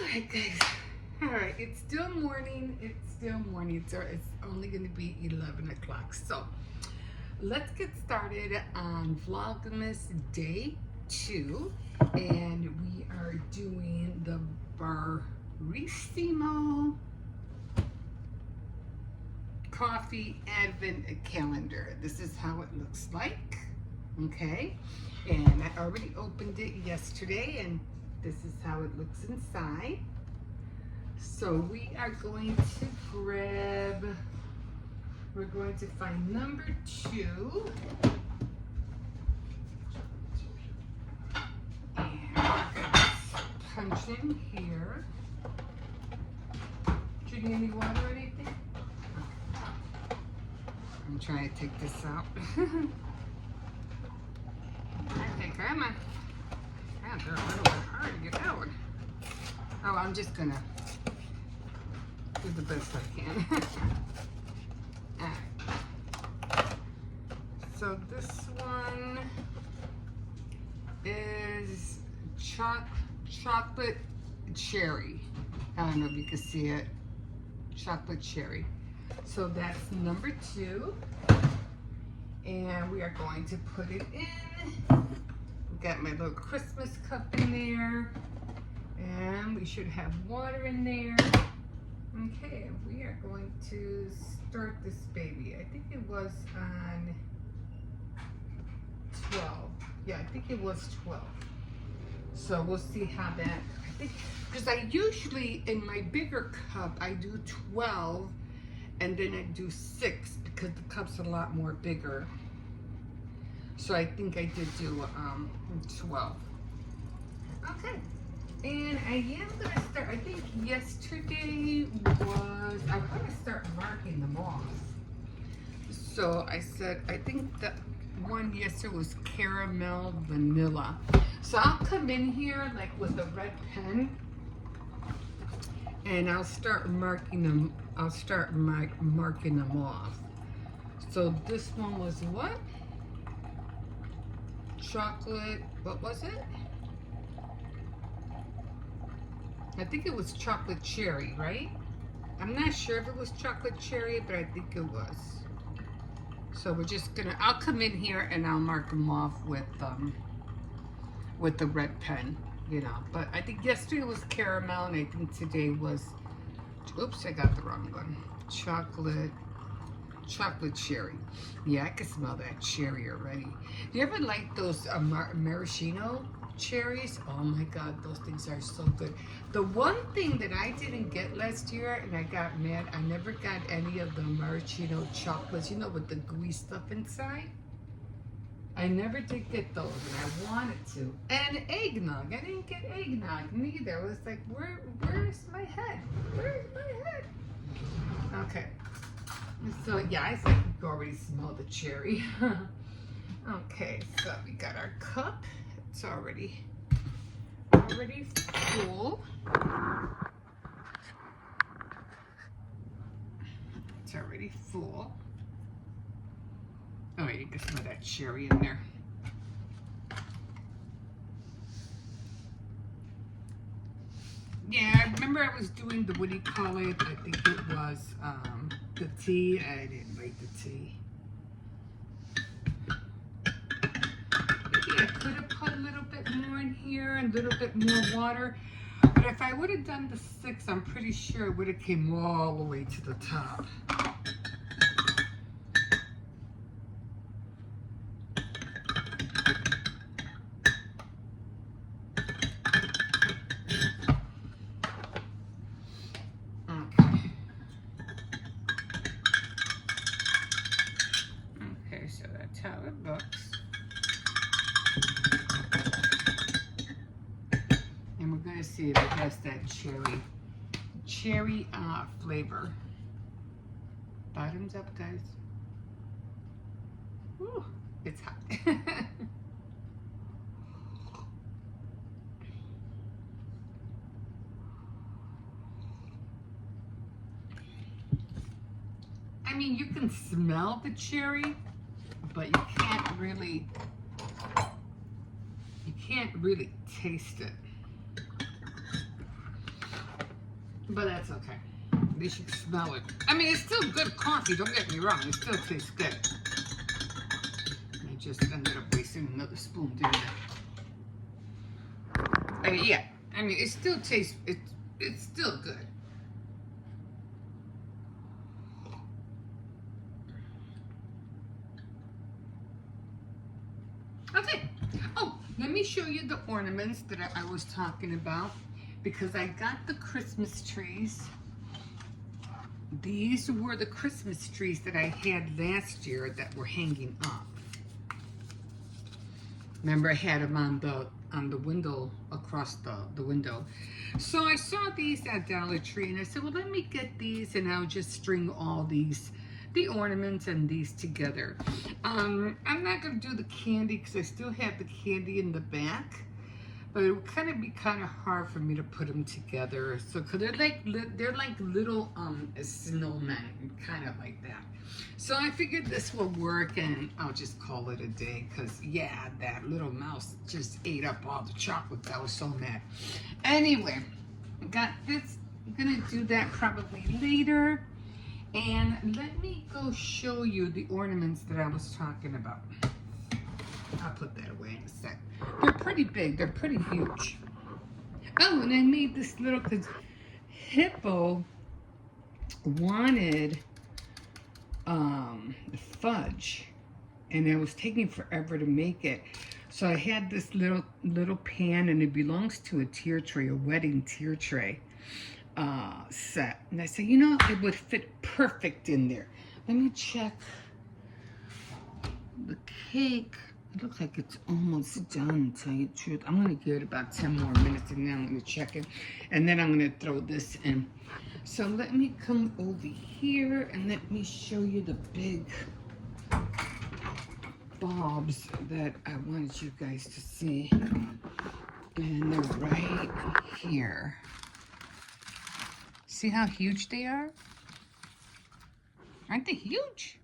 Alright guys, alright, it's still morning, it's only going to be 11 o'clock, so let's get started on Vlogmas day 2, and we are doing the Barissimo coffee advent calendar. This is how it looks like, okay, and I already opened it yesterday, and this is how it looks inside. So we are going to we're going to find number 2. And we're going to punch in here. Do you need any water or anything? I'm trying to take this out. Okay, come on. They're a little bit hard to get out. Oh, I'm just gonna do the best I can. Alright. So this one is chocolate cherry. I don't know if you can see it. Chocolate cherry. So that's number 2. And we are going to put it in. Got my little Christmas cup in there, and we should have water in there. Okay, we are going to start this baby. I think it was on 12. Yeah, I think it was 12. So we'll see how that, I think, because I usually, in my bigger cup, I do 12, and then I do 6, because the cup's a lot more bigger. So I think I did do 12. Okay, and I am gonna start, I think yesterday was, I'm gonna start marking them off. So I said, I think the one yesterday was caramel vanilla. So I'll come in here like with a red pen, and I'll start marking them, marking them off. So this one was what? Chocolate, what was it? I think it was chocolate cherry, right? I'm not sure if it was chocolate cherry, but I think it was. So we're just gonna, I'll come in here and I'll mark them off with the red pen, you know. But I think yesterday was caramel, and I think today was, oops, I got the wrong one. Chocolate cherry. Yeah, I can smell that cherry already. Do you ever like those maraschino cherries? Oh my God, those things are so good. The one thing that I didn't get last year, and I got mad, I never got any of the maraschino chocolates, you know, with the gooey stuff inside. I never did get those, and I wanted to. And eggnog. I didn't get eggnog neither. I was like, where's my head? Where's my head? Okay. So yeah, I think you can already smell the cherry. Okay, so we got our cup. It's already full. It's already full. Oh, you can smell that cherry in there. Yeah, I remember I was doing the, what do you call it? I think it was the tea. I didn't like the tea. Maybe I could have put a little bit more in here, and a little bit more water. But if I would have done the 6, I'm pretty sure it would have came all the way to the top. So that's how it looks. And we're going to see if it has that cherry flavor. Bottoms up, guys. Woo, it's hot. I mean, you can smell the cherry, but you can't really taste it. But that's okay. At least you can smell it. I mean, it's still good coffee, don't get me wrong. It still tastes good. I just ended up wasting another spoon doing that. I mean, yeah. I mean, it still tastes, it's still good. Okay. Oh, let me show you the ornaments that I was talking about, because I got the Christmas trees. These were the Christmas trees that I had last year that were hanging up. Remember, I had them on the window, across the window. So I saw these at Dollar Tree, and I said, well, let me get these, and I'll just string all these, the ornaments and these together. I'm not going to do the candy because I still have the candy in the back. But it would kind of be kind of hard for me to put them together. So, cause they're like little snowmen, kind of like that. So I figured this will work, and I'll just call it a day. Cause yeah, that little mouse just ate up all the chocolate. I was so mad. Anyway, got this. I'm gonna do that probably later. And let me go show you the ornaments that I was talking about. I'll put that away in a sec. They're pretty big. They're pretty huge. Oh, and I made this little, because Hippo wanted fudge, and it was taking forever to make it. So I had this little pan, and it belongs to a tier tray, a wedding tier tray set. And I said, you know, it would fit perfect in there. Let me check the cake. It looks like it's almost done, to tell you the truth. I'm going to give it about 10 more minutes, and then I'm going to check it. And then I'm going to throw this in. So let me come over here, and let me show you the big bulbs that I wanted you guys to see. And they're right here. See how huge they are? Aren't they huge?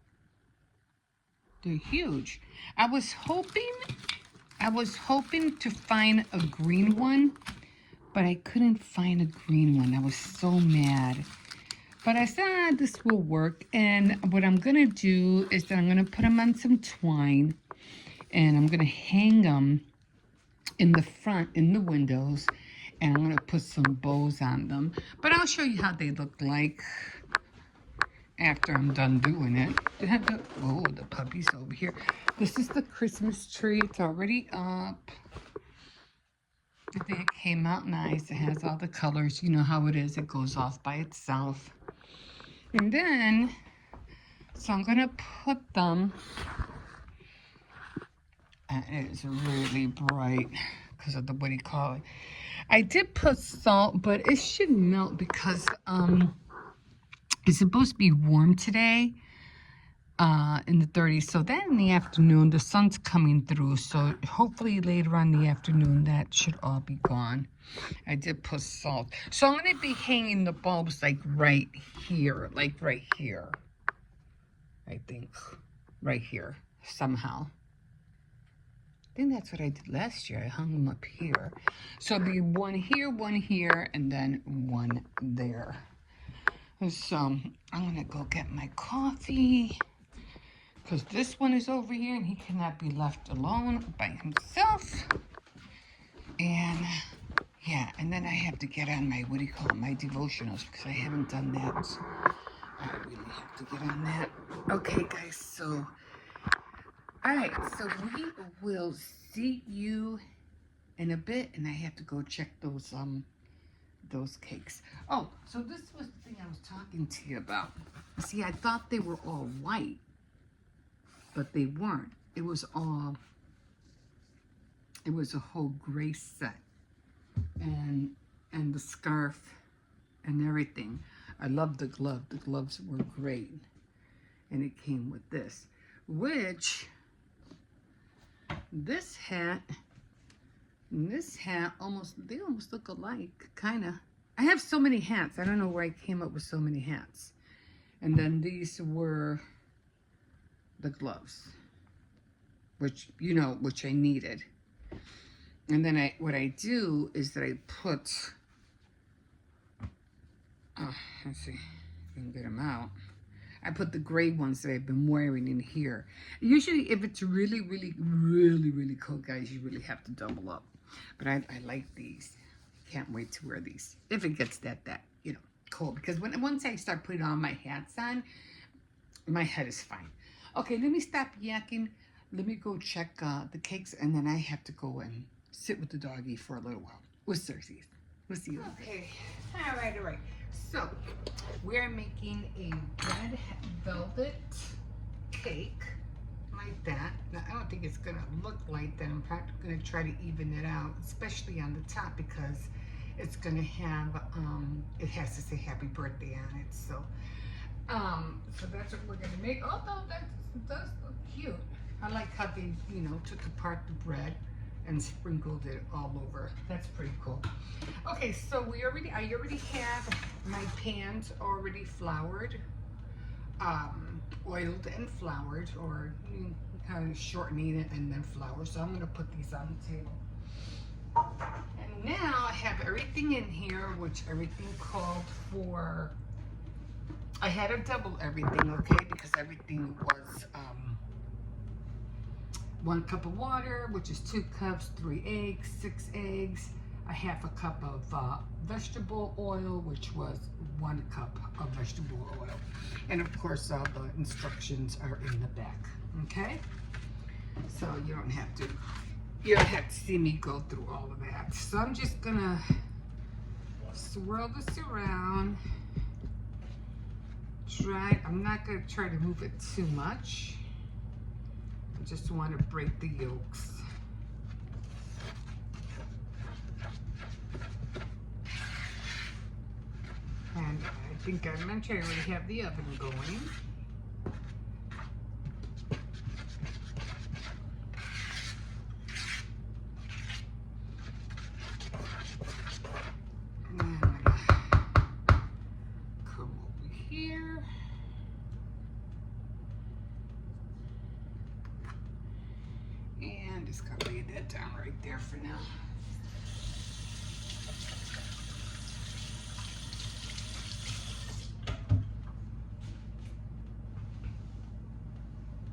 They're huge. I was hoping to find a green one, but I couldn't find a green one. I was so mad. But I said, this will work. And what I'm going to do is that I'm going to put them on some twine, and I'm going to hang them in the front, in the windows, and I'm going to put some bows on them. But I'll show you how they look like after I'm done doing it. Oh, the puppy's over here. This is the Christmas tree. It's already up. I think it came out nice. It has all the colors. You know how it is. It goes off by itself. And then, so I'm going to put them, and it's really bright because of the, what do you call it? I did put salt, but it should melt because it's supposed to be warm today, in the 30s. So then in the afternoon, the sun's coming through. So hopefully later on in the afternoon, that should all be gone. I did put salt. So I'm going to be hanging the bulbs like right here. Like right here. I think. Right here. Somehow. I think that's what I did last year. I hung them up here. So it'll be one here, and then one there. So I'm going to go get my coffee, because this one is over here, and he cannot be left alone by himself. And yeah, and then I have to get on my, what do you call it, my devotionals, because I haven't done that. I really have to get on that. Okay, guys, so, all right, so we will see you in a bit, and I have to go check those cakes. Oh, so this was the thing I was talking to you about. See, I thought they were all white, but they weren't. It was a whole gray set, and the scarf and everything. I love the glove. The gloves were great, and it came with this, which this hat and this hat they almost look alike, kind of. I have so many hats. I don't know where I came up with so many hats. And then these were the gloves, which I needed. And then what I do is that I put let's see if I can get them out. I put the gray ones that I've been wearing in here. Usually if it's really, really, really, really cold, guys, you really have to double up. But I like these. Can't wait to wear these. If it gets that you know, cold. Because once I start putting all my hats on, my head is fine. Okay, let me stop yakking. Let me go check the cakes, and then I have to go and sit with the doggy for a little while. With Cersei. We'll see you later. Okay, all right. So, we're making a red velvet cake like that. Now, I don't think it's gonna look like that. I'm probably gonna try to even it out, especially on the top, because it's gonna have, it has to say happy birthday on it. So that's what we're gonna make. Although that does look cute. I like how they, you know, took apart the bread and sprinkled it all over. That's pretty cool. Okay, so I already have my pans already floured, oiled and floured, or kind of shortening it and then flour. So I'm gonna put these on the table. And now I have everything in here, which everything called for. I had to double everything, okay, because everything was 1 cup of water, which is 2 cups, 3 eggs, 6 eggs, a half a cup of vegetable oil, which was 1 cup of vegetable oil. And of course, all the instructions are in the back, okay? So you don't have to see me go through all of that. So I'm just gonna swirl this around. I'm not gonna try to move it too much. I just want to break the yolks. And I think I mentioned I already have the oven going. And I'm gonna come over here. And just gonna lay that down right there for now.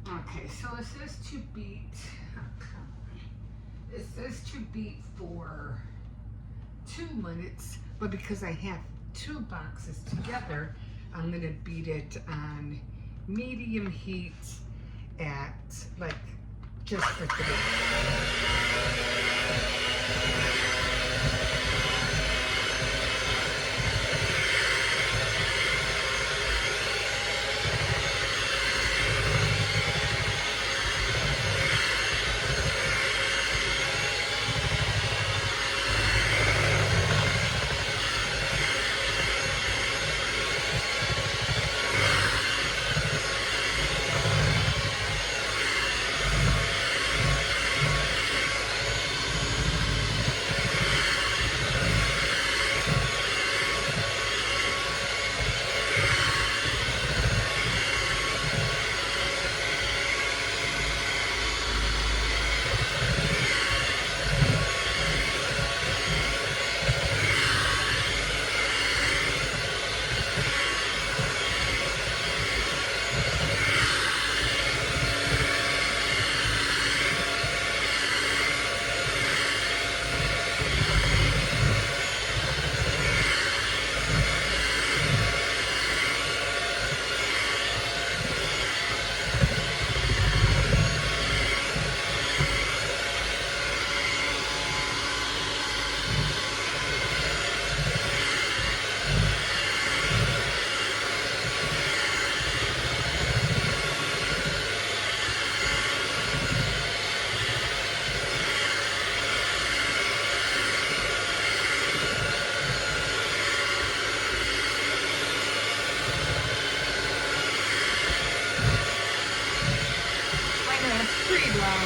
Okay, so it says to beat. It says to beat for 2 minutes, but because I have 2 boxes together, I'm gonna beat it on medium heat at like just for 3. Pretty low.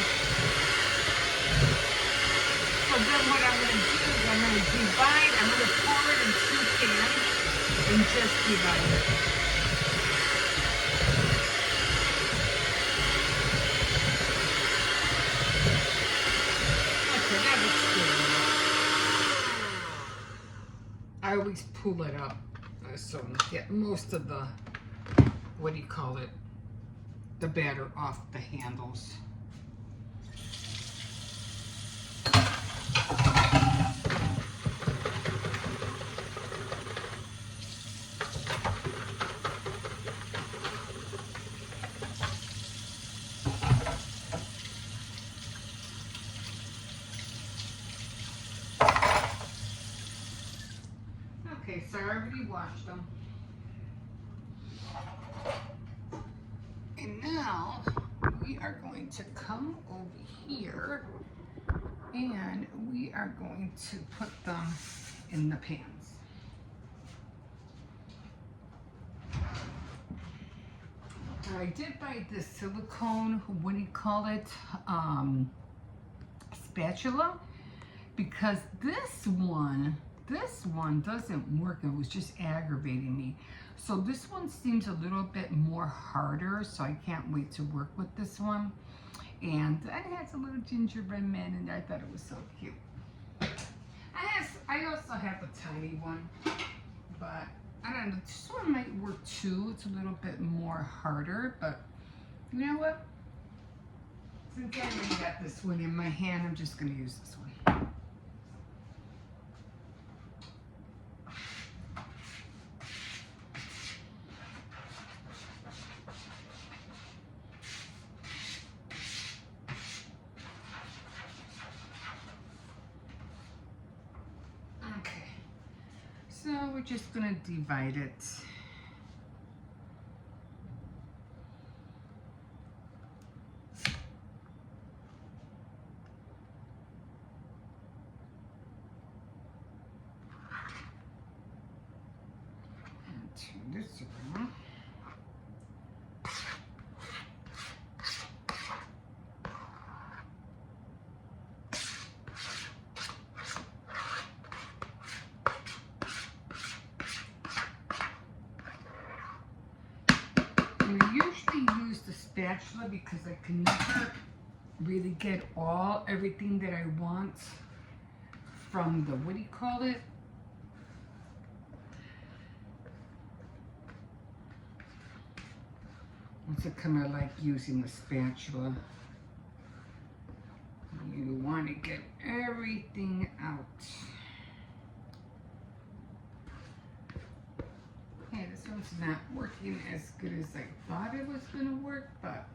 So then what I'm going to do is I'm going to divide, I'm going to pour it in 2 cans and just divide it. Okay, that looks good. I always pull it up. so get most of the, what do you call it, the batter off the handles. Okay, so I already washed them. And now we are going to come over here and we are going to put them in the pans. Now, I did buy this silicone, what do you call it, spatula, because this one doesn't work. It was just aggravating me. So this one seems a little bit more harder, so I can't wait to work with this one. And it has a little gingerbread man, and I thought it was so cute. I also have a tiny one, but I don't know, this one might work too. It's a little bit more harder, but you know what? Since I already got this one in my hand, I'm just gonna use this one. So we're just going to divide it. And turn this around. I usually use the spatula because I can never really get everything that I want from the, what do you call it? It's kind of like using the spatula. You want to get everything out. Okay, this one's not working as good as I thought it was going to work, but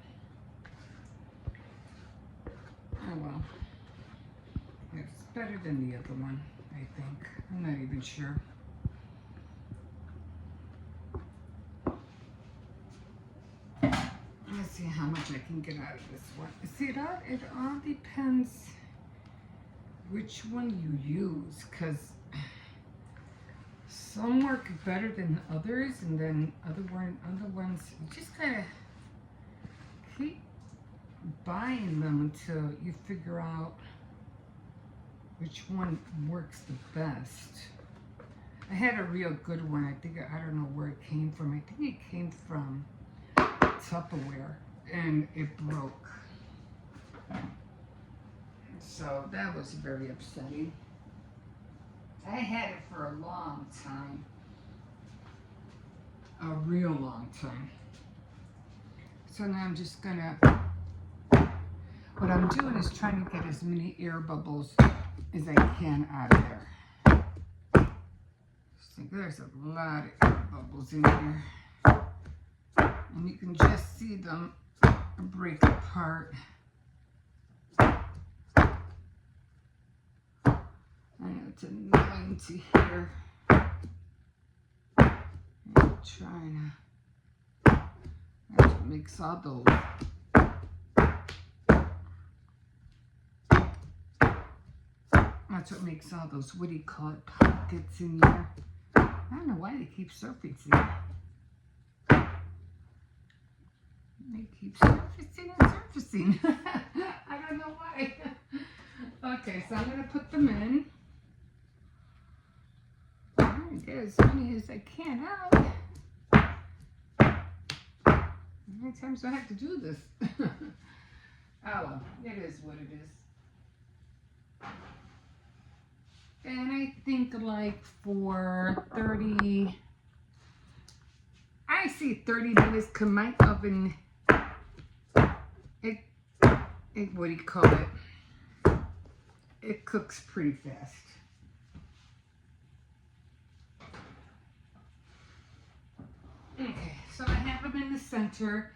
oh well. It's better than the other one, I think. I'm not even sure. Let's see how much I can get out of this one. See, it all depends which one you use, because some work better than others, and then other ones you just gotta keep buying them until you figure out which one works the best. I had a real good one. I don't know where it came from. I think it came from Tupperware, and it broke. So that was very upsetting. I had it for a long time. A real long time. So now I'm just gonna, what I'm doing is trying to get as many air bubbles as I can out of there. See, there's a lot of air bubbles in here. And you can just see them break apart. I know it's annoying to hear. I'm trying to, that's what makes all those. That's what makes all those, what do you call it, pockets in there. I don't know why they keep surfacing. They keep surfacing and surfacing. I don't know why. Okay, so I'm going to put them in. Get as many as I can out. How many times do I have to do this? Oh well, it is what it is. And I think like for 30 I see 30 minutes because my oven, what do you call it? It cooks pretty fast. Okay, so I have them in the center,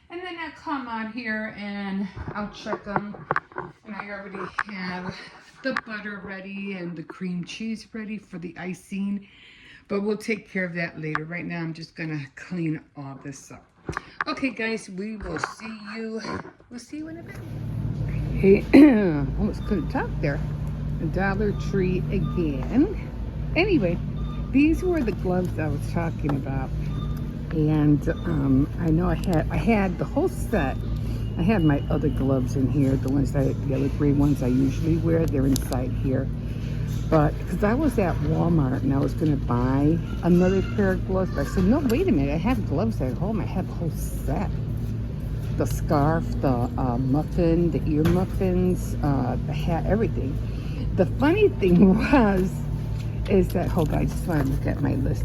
and then I'll come out here and I'll check them. And I already have the butter ready and the cream cheese ready for the icing, but we'll take care of that later. Right now, I'm just gonna clean all this up. Okay, guys, we will see you. We'll see you in a bit. Hey, almost couldn't talk there. Dollar Tree again. Anyway, these were the gloves I was talking about. And I know I had the whole set. I had my other gloves in here, the other gray ones I usually wear. They're inside here. But because I was at Walmart and I was going to buy another pair of gloves, but I said, no, wait a minute. I have gloves at home. I have a whole set. The scarf, the muffin, the ear muffins, the hat, everything. The funny thing is that, hold on, I just want to look at my list.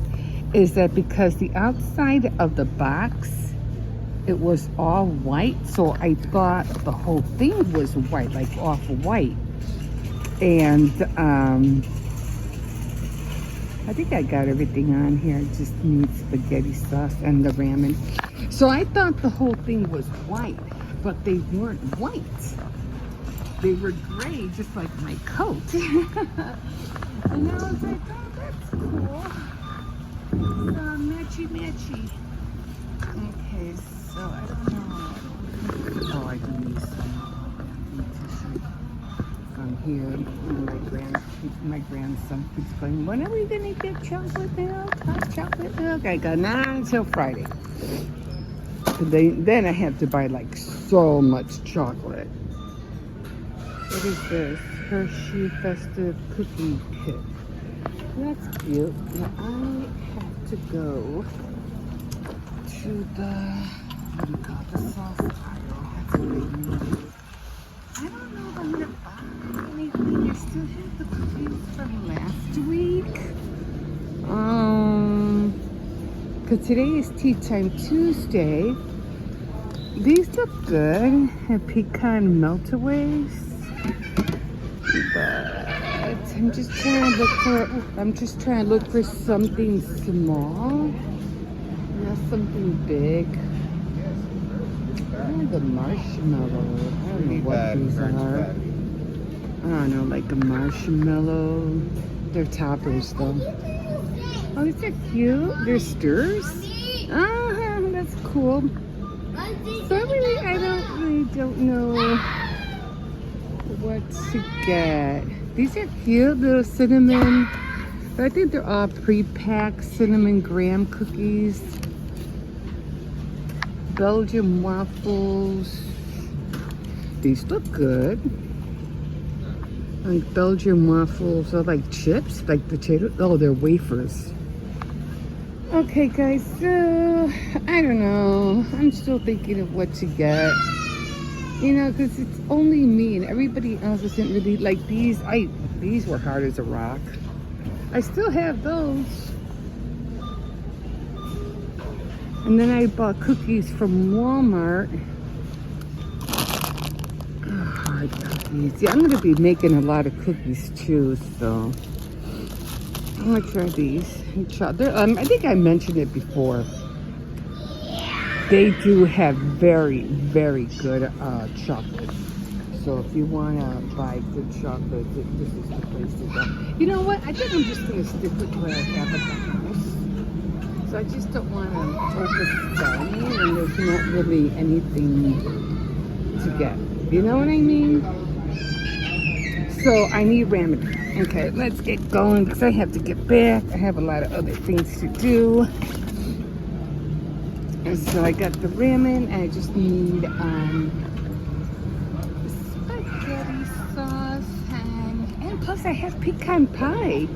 Is that because the outside of the box, it was all white, so I thought the whole thing was white, like off-white. And I think I got everything on here. I just need spaghetti sauce and the ramen. So I thought the whole thing was white, but they weren't white. They were gray, just like my coat. And I was like, oh, that's cool. Matchy. Okay, so I don't know. Oh, I do need some on here. My grandson keeps going, when are we gonna get chocolate milk? Hot chocolate milk? I got not until Friday. Then I have to buy like so much chocolate. What is this? Hershey Festive Cookie Kit. That's cute. Now I have to go to the, what do you call it, the sauce aisle. That's what I need. I don't know if I'm going to buy anything. I still have the cookies from last week. Because today is Tea Time Tuesday. These look good. Have pecan meltaways. But I'm just trying to look for something small, not something big. Oh, the marshmallow. I don't know what these are. I don't know, like a marshmallow. They're toppers though. Oh, these are cute. They're stirs. Ah, that's cool. So I really don't know what to get. These are cute little cinnamon, but I think they're all pre-packed cinnamon graham cookies. Belgian waffles. These look good. Like Belgian waffles are like chips, like potato. Oh, they're wafers. Okay, guys, so I don't know. I'm still thinking of what to get. You know, because it's only me and everybody else isn't really like these. These were hard as a rock. I still have those. And then I bought cookies from Walmart. Oh, hard cookies. Yeah, I'm going to be making a lot of cookies too, so I'm going to try these. I think I mentioned it before. They do have very, very good chocolate. So if you want to buy good chocolate, this is the place to go. You know what? I think I'm just going to stick with what I have at the house. So I just don't want to overspend, and there's not really anything to get. You know what I mean? So I need ramen. Okay, let's get going because I have to get back. I have a lot of other things to do. And so I got the ramen, and I just need spaghetti sauce, and plus I have pecan pie.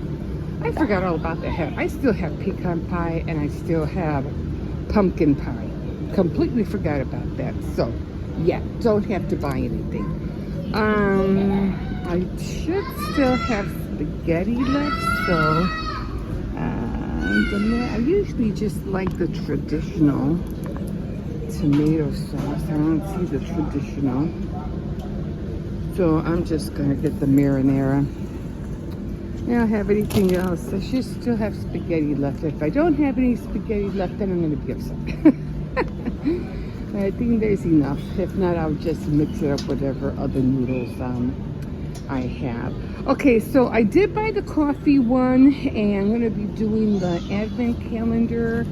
I forgot all about that. I still have pecan pie, and I still have pumpkin pie. Completely forgot about that. So, yeah, don't have to buy anything. I should still have spaghetti left, so I usually just like the traditional tomato sauce. I don't see the traditional. So I'm just going to get the marinara. I don't have anything else. I should still have spaghetti left. If I don't have any spaghetti left, then I'm going to give some. I think there's enough. If not, I'll just mix it up with whatever other noodles I have. Okay, so I did buy the coffee one, and I'm going to be doing the advent calendar.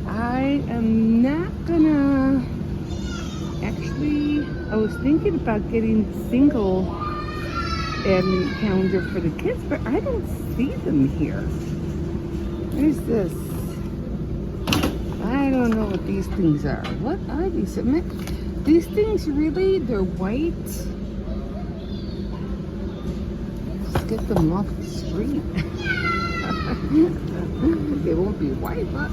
I am not going to... Actually, I was thinking about getting single advent calendar for the kids, but I don't see them here. What is this? I don't know what these things are. What are these? These things really, they're white. Let's get them off the street. They won't be white, but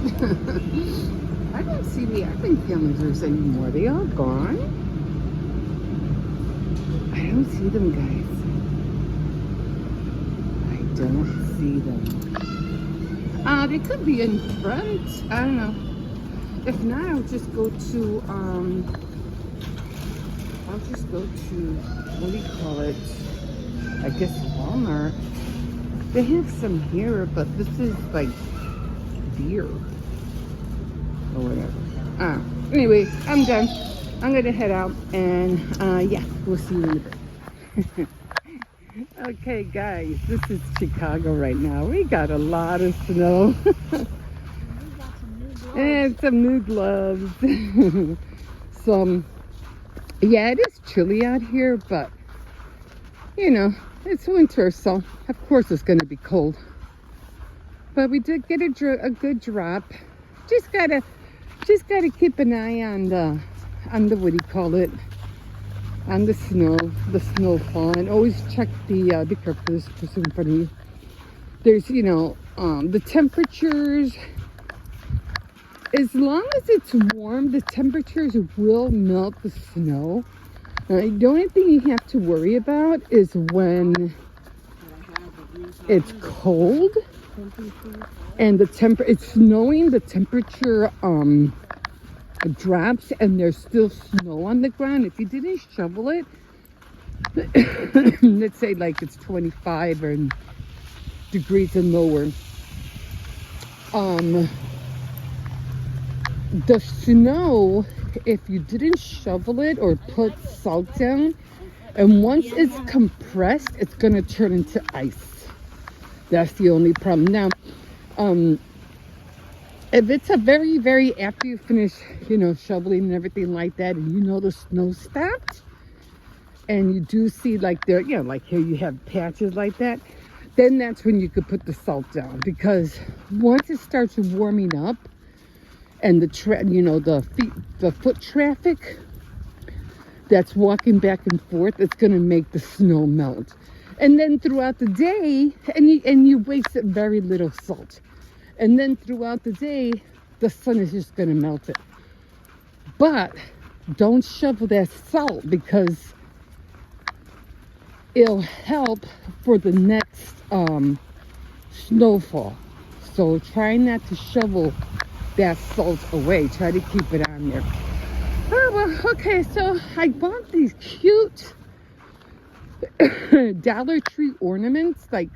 I don't see the advent calendars anymore. They all gone. I don't see them, guys. I don't see them. They could be in front. I don't know. If not, I'll just go to what do you call it? I guess Walmart. They have some here, but this is like beer or whatever. Anyway, I'm done. I'm gonna head out, and yeah, we'll see you in a bit. Okay, guys, this is Chicago right now. We got a lot of snow. And some new gloves. Yeah, it is chilly out here, but you know, it's winter, so of course it's going to be cold. But we did get a good drop. Just gotta keep an eye on the what do you call it? On the snowfall, and always check the be careful, this person in front of you. There's, you know, the temperatures. As long as it's warm, the temperatures will melt the snow. The only thing you have to worry about is when it's cold and it's snowing, the temperature drops and there's still snow on the ground. If you didn't shovel it, let's say like it's 25 degrees and lower, the snow, if you didn't shovel it or put salt down, and once it's compressed, it's going to turn into ice. That's the only problem. Now, if it's a very, very, after you finish, you know, shoveling and everything like that, and you know the snow stopped, and you do see like there, you know, like here you have patches like that, then that's when you could put the salt down. Because once it starts warming up, and the foot traffic that's walking back and forth, it's going to make the snow melt. And then throughout the day, and you waste very little salt. And then throughout the day, the sun is just going to melt it. But don't shovel that salt, because it'll help for the next snowfall. So try not to shovel that salt away. Try to keep it on there. Oh, well, okay, so I bought these cute Dollar Tree ornaments. Like,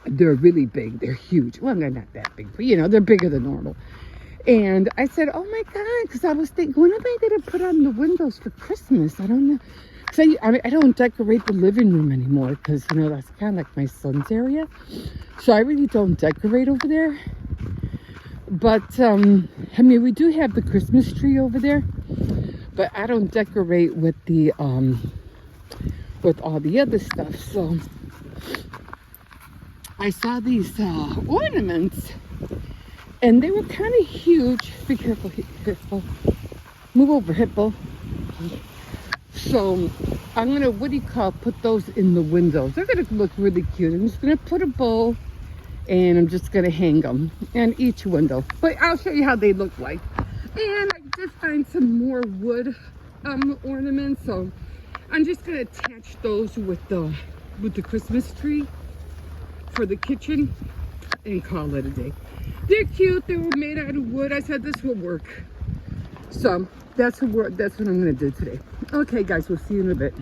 they're really big. They're huge. Well, they're not that big, but you know, they're bigger than normal. And I said, oh my God, because I was thinking, what am I going to put on the windows for Christmas? I don't know. Because I don't decorate the living room anymore, because, you know, that's kind of like my son's area. So I really don't decorate over there. But, I mean, we do have the Christmas tree over there, but I don't decorate with the, with all the other stuff. So I saw these, ornaments, and they were kind of huge. Be careful, Hippo. Move over, Hippo. So I'm going to, put those in the windows. They're going to look really cute. I'm just going to put a bowl, and I'm just going to hang them in each window. But I'll show you how they look like. And I did find some more wood ornaments. So I'm just going to attach those with the Christmas tree for the kitchen. and call it a day. They're cute. They were made out of wood. I said this will work. So that's what I'm going to do today. Okay, guys, we'll see you in a bit.